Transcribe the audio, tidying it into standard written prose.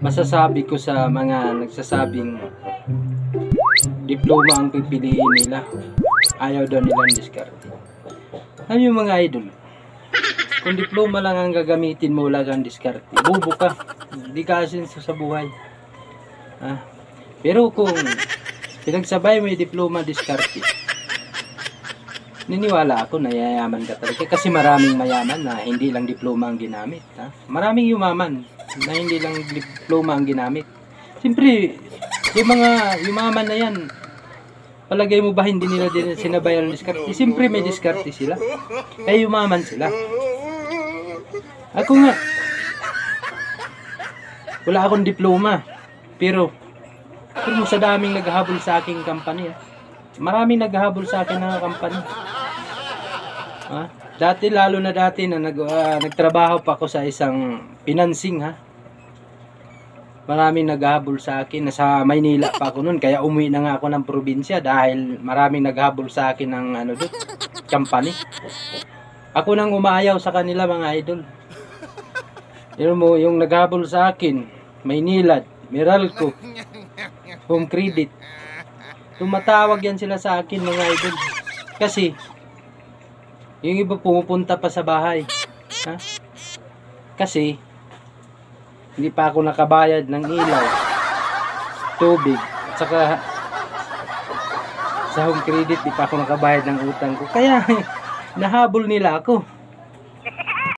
masasabi ko sa mga nagsasabing diploma ang pipiliin nila, ayaw daw nilang diskarte. Ano yung mga idol? Kung diploma lang ang gagamitin mo, wala kang diskarte, bobo ka, hindi ka asenso sa buhay. Pero kung pinagsabay mo yung diploma, diskarte, niniwala ako na yayaman ka talaga, kasi maraming mayaman na hindi lang diploma ang ginamit. Maraming yumaman na hindi lang diploma ang ginamit. Siyempre, yung mga yumaman na yan, palagay mo ba hindi nila din sinabayan ng diskarte? Siyempre may diskarte sila, kaya yumaman sila. Ako nga, wala akong diploma, pero sa daming naghahabol sa aking company, maraming naghahabol sa akin ng company. Dati, lalo na dati na nagtrabaho pa ako sa isang financing, maraming naghahabol sa akin. Nasa Maynila pa ako noon, kaya umuwi na nga ako ng probinsya dahil maraming naghahabol sa akin ng company. Ako nang umayaw sa kanila, mga idol. Yung naghahabol sa akin, Maynilad, Meralco, Home Credit, tumatawag yan sila sa akin, mga idol. Kasi yung iba pumupunta pa sa bahay, kasi hindi pa ako nakabayad ng ilaw, tubig, at saka sa Home Credit di pa ako nakabayad ng utang ko, kaya nahabol nila ako.